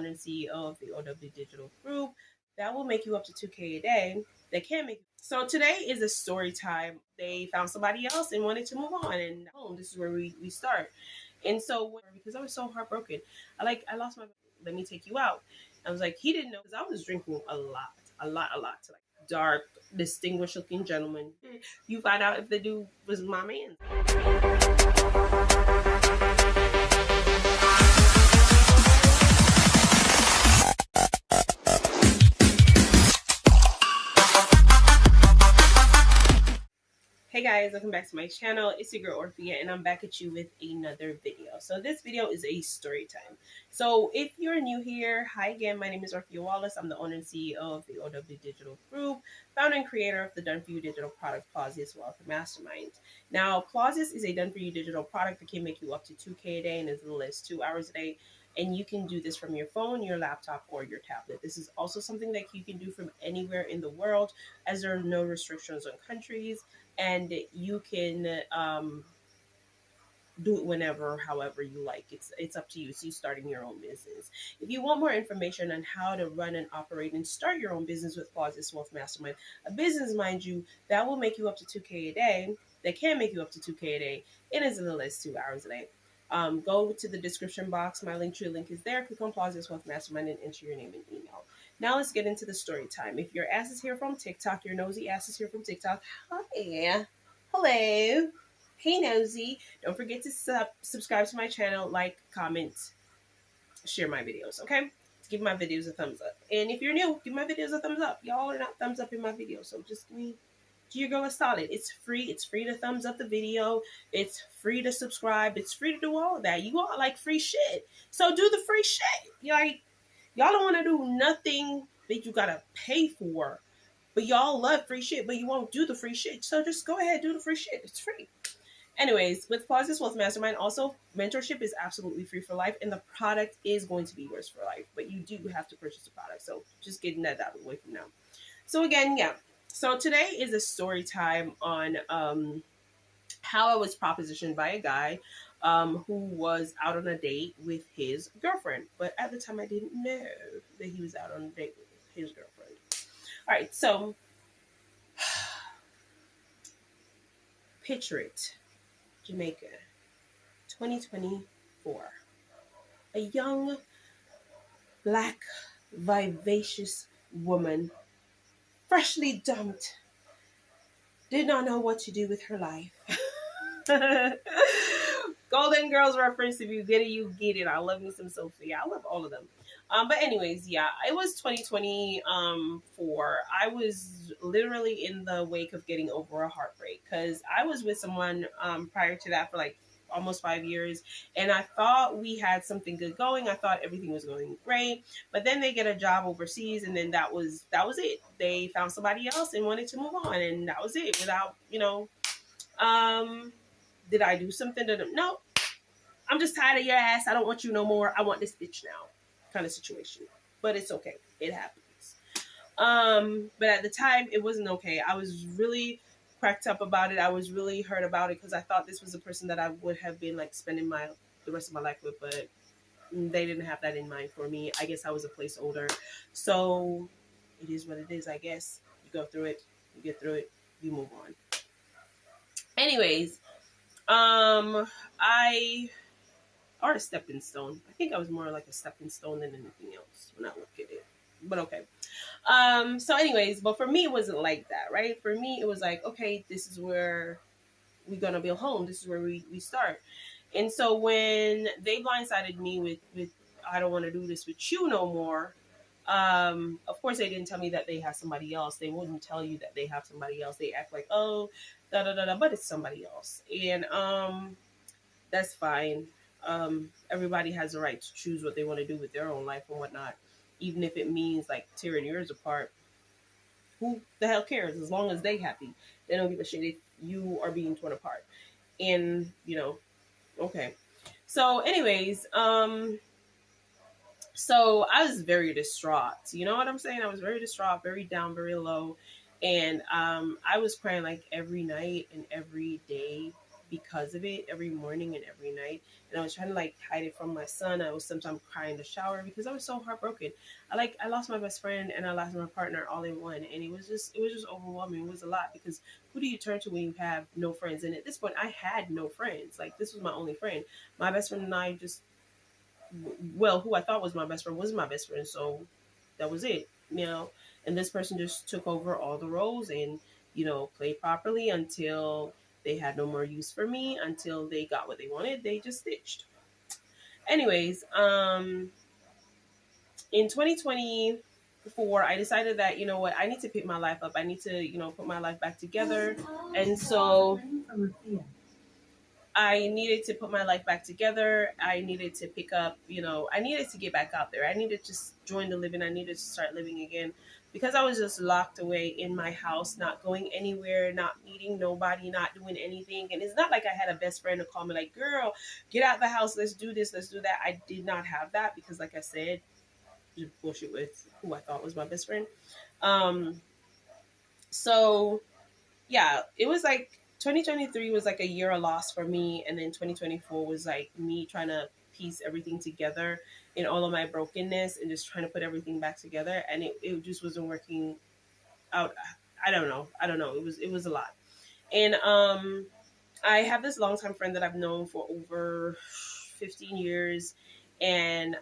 and CEO of the OW Digital Group. That will make you up to 2K a day. They can make. So today is a story time. They found somebody else and wanted to move on, and this is where we start. And so because I was so heartbroken, I lost my. Let me take you out. I was like, he didn't know because I was drinking a lot to like dark, distinguished looking gentleman. You find out if the dude was my man. Hey guys, welcome back to my channel. It's your girl Orphea, and I'm back at you with another video. So this video is a story time. So if you're new here, hi again, my name is orffeawallace. I'm the owner and CEO of the OW Digital Group, founder and creator of the Done For You digital product Plausius Wealth Mastermind. Now, Plausius is a Done For You digital product that can make you up to 2K a day and as little as 2 hours a day. And you can do this from your phone, your laptop, or your tablet. This is also something that you can do from anywhere in the world, as there are no restrictions on countries, and you can do it whenever, however you like. It's up to you. So you're starting your own business. If you want more information on how to run and operate and start your own business with Plausius Wealth Mastermind, a business, mind you, that will make you up to 2K a day. That can make you up to 2K a day in as little as 2 hours a day. Go to the description box. My Linktree link is there. Click on Plausius Wealth Mastermind and enter your name and email. Now let's get into the story time. If your ass is here from TikTok, your nosy ass is here from TikTok. Hi. Hello. Hey nosy. Don't forget to subscribe to my channel, like, comment, share my videos, okay? Give my videos a thumbs up. And if you're new, give my videos a thumbs up. Y'all are not thumbs up in my videos, so just give me your girl a solid. It's free. It's free to thumbs up the video. It's free to subscribe. It's free to do all of that. You all like free shit. So do the free shit. Y'all don't want to do nothing that you gotta pay for. But y'all love free shit, but you won't do the free shit. So just go ahead, do the free shit. It's free. Anyways, with Plausius Wealth Mastermind, also mentorship is absolutely free for life, and the product is going to be yours for life. But you do have to purchase the product. So just getting that out of the way from now. So again, yeah. So today is a story time on how I was propositioned by a guy who was out on a date with his girlfriend. But at the time, I didn't know that he was out on a date with his girlfriend. All right, so picture it. Jamaica, 2024. A young, black, vivacious woman, freshly dumped, did not know what to do with her life. Golden Girls reference. If you get it, you get it. I love me some Sophia. I love all of them. But anyways, yeah, it was 2024. I was literally in the wake of getting over a heartbreak because I was with someone prior to that for like almost 5 years, and I thought we had something good going. I thought everything was going great, but then they get a job overseas, and then that was it. They found somebody else and wanted to move on, and that was it. Without did I do something to them? No. I'm just tired of your ass. I don't want you no more. I want this bitch now, kind of situation. But it's okay. It happens. But at the time, it wasn't okay. I was really cracked up about it. I was really hurt about it because I thought this was a person that I would have been like spending the rest of my life with, but they didn't have that in mind for me. I guess I was a placeholder. So it is what it is, I guess. You go through it, you get through it, you move on. Anyways, or a stepping stone. I think I was more like a stepping stone than anything else when I look at it. But okay. So anyways, but for me, it wasn't like that, right? For me, it was like, okay, this is where we're going to build home. This is where we start. And so when they blindsided me with I don't want to do this with you no more, of course, they didn't tell me that they have somebody else. They wouldn't tell you that they have somebody else. They act like, oh, but it's somebody else. And that's fine. Everybody has a right to choose what they want to do with their own life and whatnot, even if it means like tearing yours apart. Who the hell cares? As long as they happy, they don't give a shit if you are being torn apart. And okay. So, anyways, so I was very distraught. You know what I'm saying? I was very distraught, very down, very low, and I was crying like every night and every day because of it every morning and every night. And I was trying to like hide it from my son. I was sometimes crying in the shower because I was so heartbroken. I lost my best friend and I lost my partner all in one, and it was just overwhelming. It was a lot because who do you turn to when you have no friends? And at this point, I had no friends. Like this was my only friend. My best friend and I just, well, who I thought was my best friend wasn't my best friend, so that was it. And this person just took over all the roles and played properly until they had no more use for me, until they got what they wanted. They just ditched. Anyways, in 2024, I decided that what, I need to pick my life up. I need to put my life back together. And so I needed to put my life back together. I needed to pick up, I needed to get back out there. I needed to just join the living. I needed to start living again because I was just locked away in my house, not going anywhere, not meeting nobody, not doing anything. And it's not like I had a best friend to call me like, girl, get out the house. Let's do this. Let's do that. I did not have that because, like I said, just bullshit with who I thought was my best friend. Um, so yeah, it was like 2023 was like a year of loss for me, and then 2024 was like me trying to piece everything together in all of my brokenness and just trying to put everything back together, and it just wasn't working out. I don't know. It was a lot. And I have this longtime friend that I've known for over 15 years, and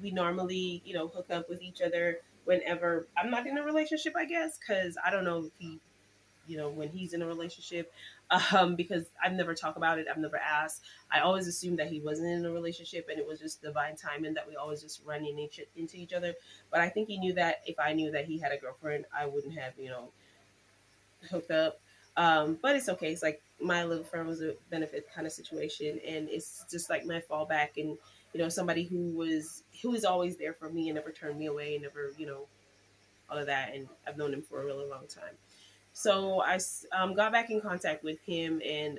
we normally hook up with each other whenever I'm not in a relationship, I guess, because I don't know if he when he's in a relationship, because I've never talked about it. I've never asked. I always assumed that he wasn't in a relationship and it was just divine timing that we always just run into each other. But I think he knew that if I knew that he had a girlfriend, I wouldn't have, hooked up. But it's okay. It's like my little friend was a benefit kind of situation. And it's just like my fallback and, somebody who is always there for me and never turned me away and never, all of that. And I've known him for a really long time. So I got back in contact with him, and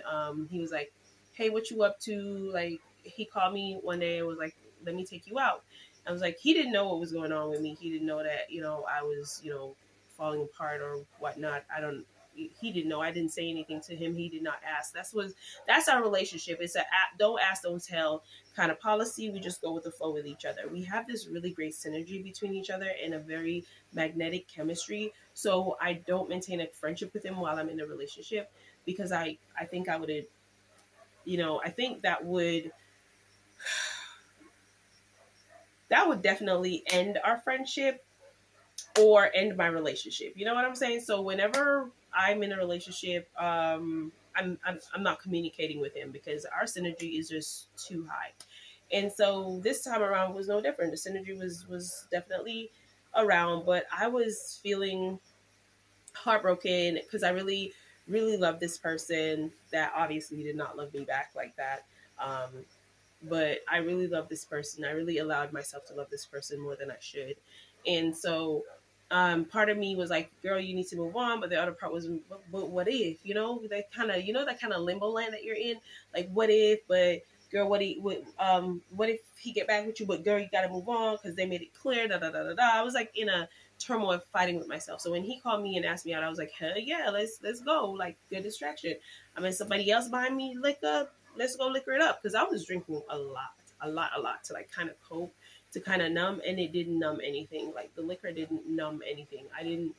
he was like, "Hey, what you up to?" Like he called me one day and was like, "Let me take you out." I was like, he didn't know what was going on with me. He didn't know that I was falling apart or whatnot. I don't. He didn't know. I didn't say anything to him. He did not ask. That's our relationship. It's a don't ask, don't tell kind of policy. We just go with the flow with each other. We have this really great synergy between each other and a very magnetic chemistry. So I don't maintain a friendship with him while I'm in a relationship because I think I would I think that would definitely end our friendship or end my relationship. You know what I'm saying? So whenever I'm in a relationship, I'm not communicating with him because our synergy is just too high. And so this time around was no different. The synergy was definitely around, but I was feeling heartbroken because I really, really loved this person that obviously did not love me back like that. Um, but I really love this person. I really allowed myself to love this person more than I should. And so part of me was like, girl, you need to move on. But the other part was, but what if, that kind of limbo land that you're in? Like, what if, but girl, what if he get back with you? But girl, you got to move on because they made it clear, da, da, da, da, da. I was like in a turmoil fighting with myself. So when he called me and asked me out, I was like, hell yeah, let's go. Like, good distraction. I mean, somebody else behind me liquor, let's go liquor it up because I was drinking a lot to like kind of cope, to kind of numb, and it didn't numb anything. Like the liquor didn't numb anything. I didn't.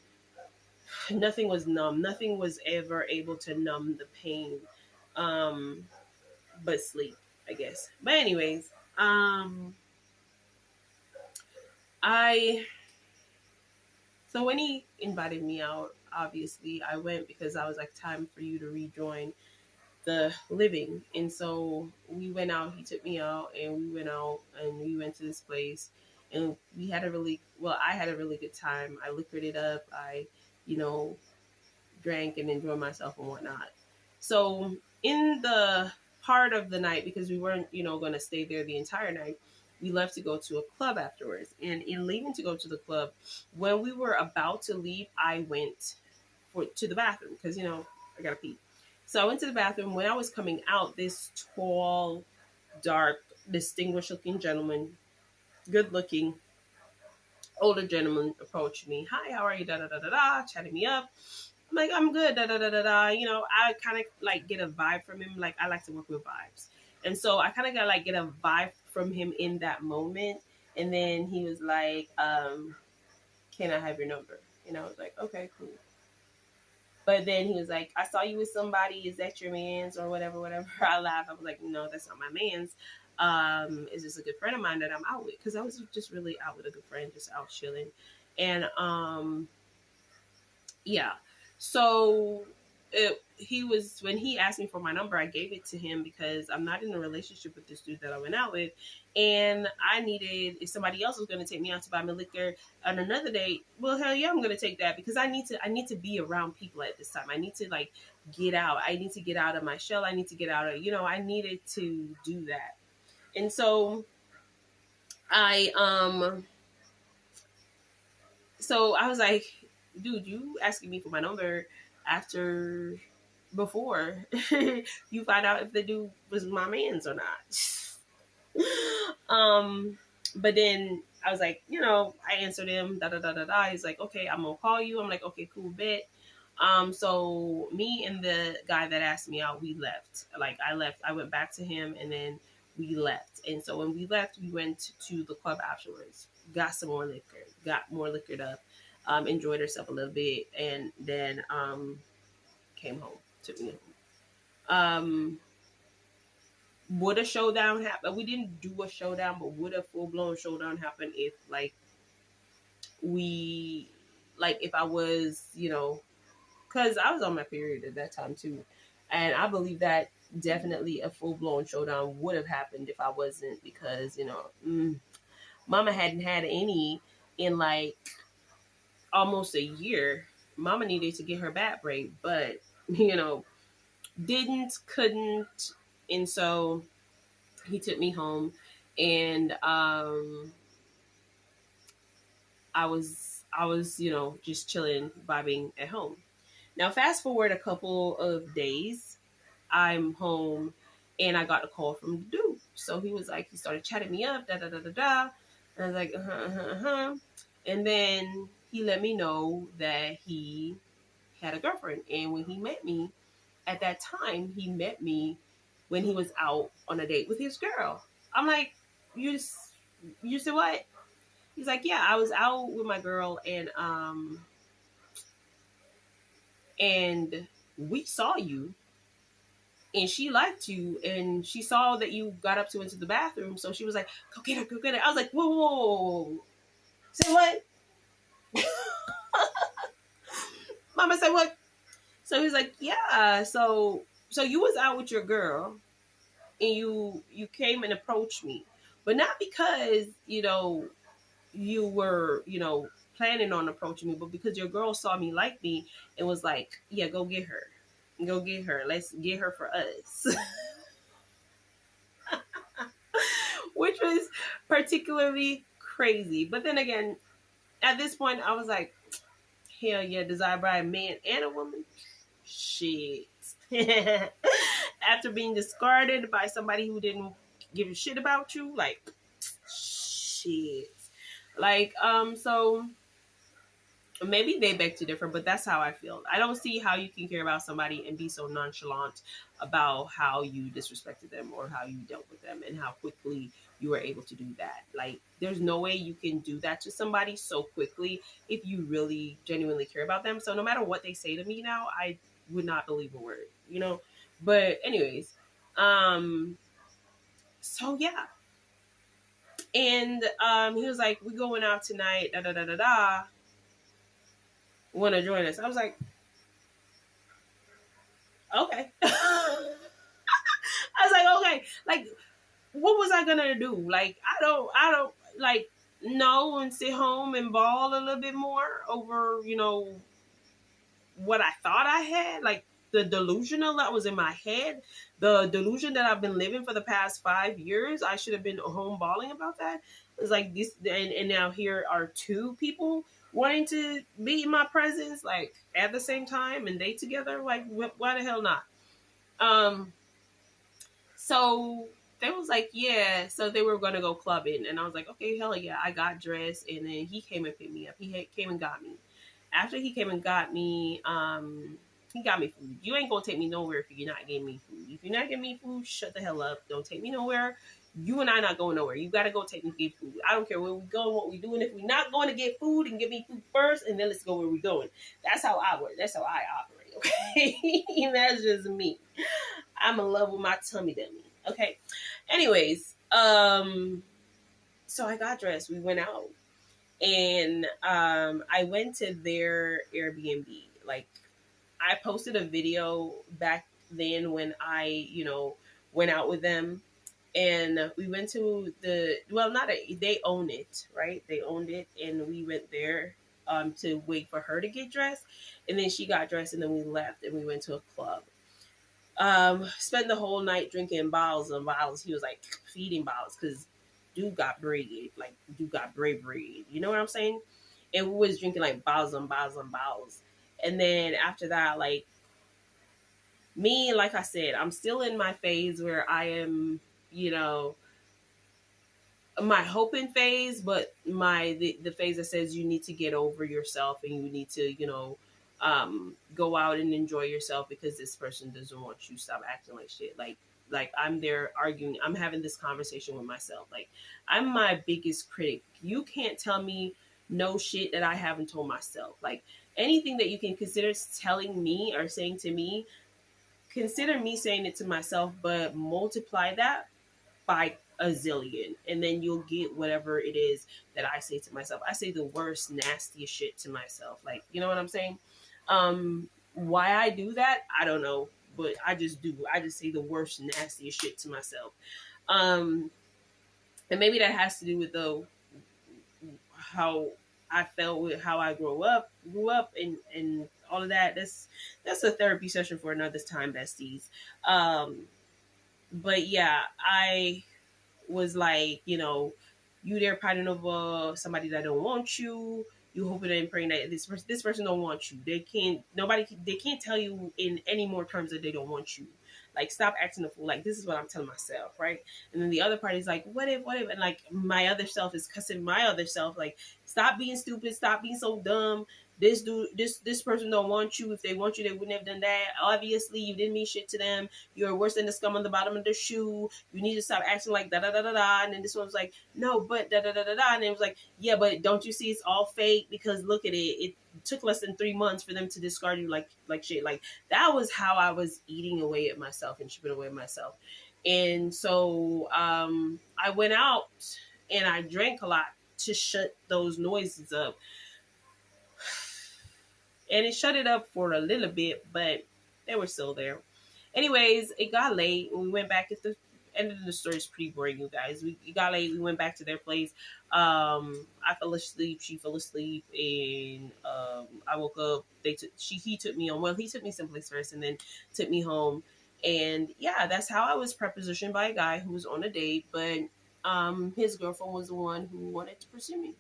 Nothing was numb. Nothing was ever able to numb the pain, um, but sleep, I guess. But anyways, I so when he invited me out, obviously I went because I was like, time for you to rejoin the living. And so we went out, he took me out and we went out and we went to this place and we had a really I had a really good time. I liquored it up. I, you know, drank and enjoyed myself and whatnot. So in the part of the night, because we weren't, gonna stay there the entire night, we left to go to a club afterwards. And in leaving to go to the club, when we were about to leave, I went to the bathroom because I gotta pee. So I went to the bathroom. When I was coming out, this tall, dark, distinguished looking gentleman, good looking, older gentleman approached me. Hi, how are you? Da da da da da, chatting me up. I'm like, I'm good, da da da da da. You know, I kind of like get a vibe from him. Like, I like to work with vibes, and so I kind of got like get a vibe from him in that moment. And then he was like, "Can I have your number?" And I was like, "Okay, cool." But then he was like, "I saw you with somebody. Is that your man's or whatever, whatever?" I laughed. I was like, "No, that's not my man's. Is this a good friend of mine that I'm out with?" Because I was just really out with a good friend, just out chilling, and yeah. So he was when he asked me for my number, I gave it to him because I'm not in a relationship with this dude that I went out with, and I needed if somebody else was going to take me out to buy me liquor on another date. Well, hell yeah, I'm going to take that because I need to be around people at this time. I need to like get out. I need to get out of my shell. I need to get out of I needed to do that, and so I I was like, dude, you asking me for my number after before you find out if the dude was my man's or not. um, but then I was like, I answered him, da da da da da. He's like, okay, I'm gonna call you. I'm like, okay, cool, bet. So me and the guy that asked me out, we left. Like I left, I went back to him, and then we left. And so when we left, we went to the club afterwards, got some more liquor, got more liquored up, enjoyed herself a little bit, and then came home, took me home. Would a showdown happen? We didn't do a showdown, but would a full blown showdown happen if we if I was, because I was on my period at that time too, and I believe that definitely a full blown showdown would have happened if I wasn't, because Mama hadn't had any in like almost a year. Mama needed to get her back break, but didn't, couldn't, and so he took me home, and I was just chilling, vibing at home. Now fast forward a couple of days, I'm home, and I got a call from the dude. So he was like, he started chatting me up, da da da da da. And I was like, and then he let me know that he had a girlfriend, and when he met me, at that time, he met me when he was out on a date with his girl. I'm like, you said what? He's like, yeah, I was out with my girl, and we saw you, and she liked you, and she saw that you got up to into the bathroom, so she was like, go get her, go get her. I was like, whoa, whoa, whoa, whoa. Say what? Mama said what? So he's like, yeah. So you was out with your girl, and you came and approached me, but not because you were planning on approaching me, but because your girl saw me like me and was like, yeah, go get her, let's get her for us. Which was particularly crazy. But then again, at this point I was like, hell yeah, desire by a man and a woman, shit. After being discarded by somebody who didn't give a shit about you, like, shit. Like, so maybe they beg to differ, but that's how I feel. I don't see how you can care about somebody and be so nonchalant about how you disrespected them or how you dealt with them and how quickly you were able to do that. Like, there's no way you can do that to somebody so quickly if you really genuinely care about them. So no matter what they say to me now, I would not believe a word. But anyways, so yeah. And he was like, "We going out tonight, da da da da da. Want to join us?" I was like, okay. I was like, okay, like, what was I gonna do? Like, I don't like know and sit home and ball a little bit more over, what I thought I had, like the delusional that was in my head, the delusion that I've been living for the past 5 years. I should have been home bawling about that. It's like this, and now here are two people wanting to be in my presence, like at the same time, and they together. Like, why the hell not? Um, so they was like, yeah. So they were gonna go clubbing, and I was like, okay, hell yeah. I got dressed, and then he came and picked me up. Came and got me after he came and got me, he got me food. You ain't gonna take me nowhere if you're not getting me food. If you're not getting me food, shut the hell up. Don't take me nowhere. You and I not going nowhere. You gotta go take me get food. I don't care where we go, what we doing. If we're not going to get food, and get me food first, and then let's go where we going. That's how I work. That's how I operate. Okay, that's just me. I'm in love with my tummy dummy. Okay. Anyways, so I got dressed. We went out, and I went to their Airbnb. Like, I posted a video back then when I, went out with them, and we went to not they own it, right? They owned it, and we went there to wait for her to get dressed, and then she got dressed, and then we left, and we went to a club. Spent the whole night drinking bottles and bottles. He was like feeding bottles because dude got bread, like dude got bread. You know what I'm saying? And we was drinking like bottles and bottles and bottles. And then after that, like me, like I said, I'm still in my phase where I am, you know, my hoping phase, but the phase that says you need to get over yourself and you need to, go out and enjoy yourself because this person doesn't want you. Stop acting like shit. Like I'm there arguing. I'm having this conversation with myself. Like I'm my biggest critic. You can't tell me no shit that I haven't told myself. Like anything that you can consider telling me or saying to me, consider me saying it to myself, but multiply that by a zillion, and then you'll get whatever it is that I say to myself. I say the worst, nastiest shit to myself. Like, you know what I'm saying? Why I do that, I don't know, but I just do. I just say the worst, nastiest shit to myself. Um, and maybe that has to do with the how I felt with how I grew up, and all of that. That's a therapy session for another time, besties. But yeah, I was like, you there fighting over somebody that don't want you. You hoping and praying that this person don't want you. They can't tell you in any more terms that they don't want you. Like stop acting a fool. Like this is what I'm telling myself, right? And then the other party's like, what if, and like my other self is cussing my other self, like stop being stupid, stop being so dumb. This person don't want you. If they want you, they wouldn't have done that. Obviously, you didn't mean shit to them. You're worse than the scum on the bottom of the shoe. You need to stop acting like da da da da da. And then this one was like, no, but da da da da da. And it was like, yeah, but don't you see it's all fake? Because look at it. It took less than 3 months for them to discard you like shit. Like that was how I was eating away at myself and chipping away at myself. And so I went out and I drank a lot to shut those noises up. And it shut it up for a little bit, but they were still there. Anyways, it got late. We went back at the end of the story is pretty boring, you guys. It got late. We went back to their place. I fell asleep. She fell asleep, and I woke up. He took me on. Well, he took me someplace first, and then took me home. And yeah, that's how I was prepositioned by a guy who was on a date, but his girlfriend was the one who wanted to pursue me.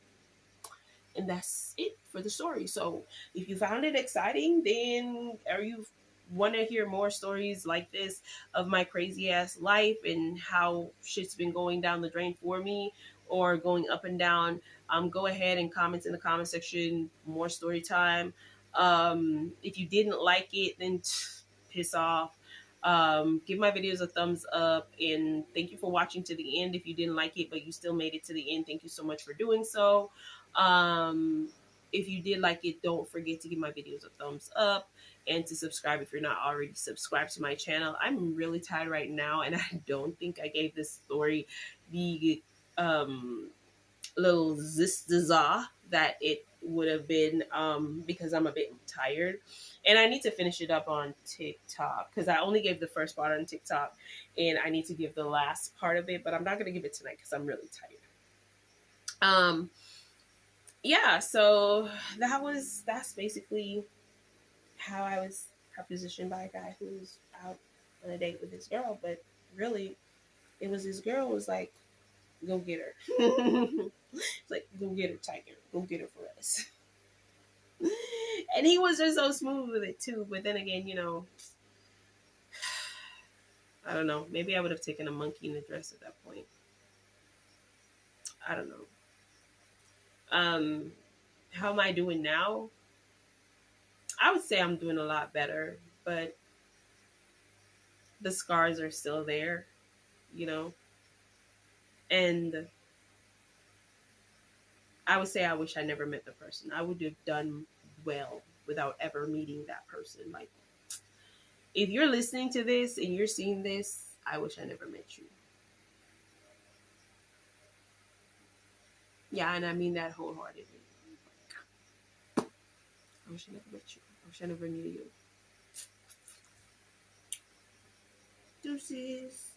And that's it for the story. So if you found it exciting, then or you want to hear more stories like this of my crazy ass life and how shit's been going down the drain for me or going up and down, go ahead and comment in the comment section. More story time. If you didn't like it, then piss off. Give my videos a thumbs up, and thank you for watching to the end. If you didn't like it but you still made it to the end, thank you so much for doing so. um, if you did like it, don't forget to give my videos a thumbs up and to subscribe if you're not already subscribed to my channel. I'm really tired right now, and I don't think I gave this story the little zizza that it would have been, because I'm a bit tired. And I need to finish it up on TikTok because I only gave the first part on TikTok, and I need to give the last part of it, but I'm not going to give it tonight because I'm really tired. Yeah, so that's basically how I was propositioned by a guy who was out on a date with this girl, but really it was this girl was like, go get her. It's like, go get her, Tiger. Go get her for us. And he was just so smooth with it too. But then again, I don't know. Maybe I would have taken a monkey in a dress at that point. I don't know. How am I doing now? I would say I'm doing a lot better, but the scars are still there, you know. And I would say I wish I never met the person. I would have done well without ever meeting that person. Like, if you're listening to this and you're seeing this, I wish I never met you. Yeah, and I mean that wholeheartedly. I wish I never met you. I wish I never knew you. Deuces.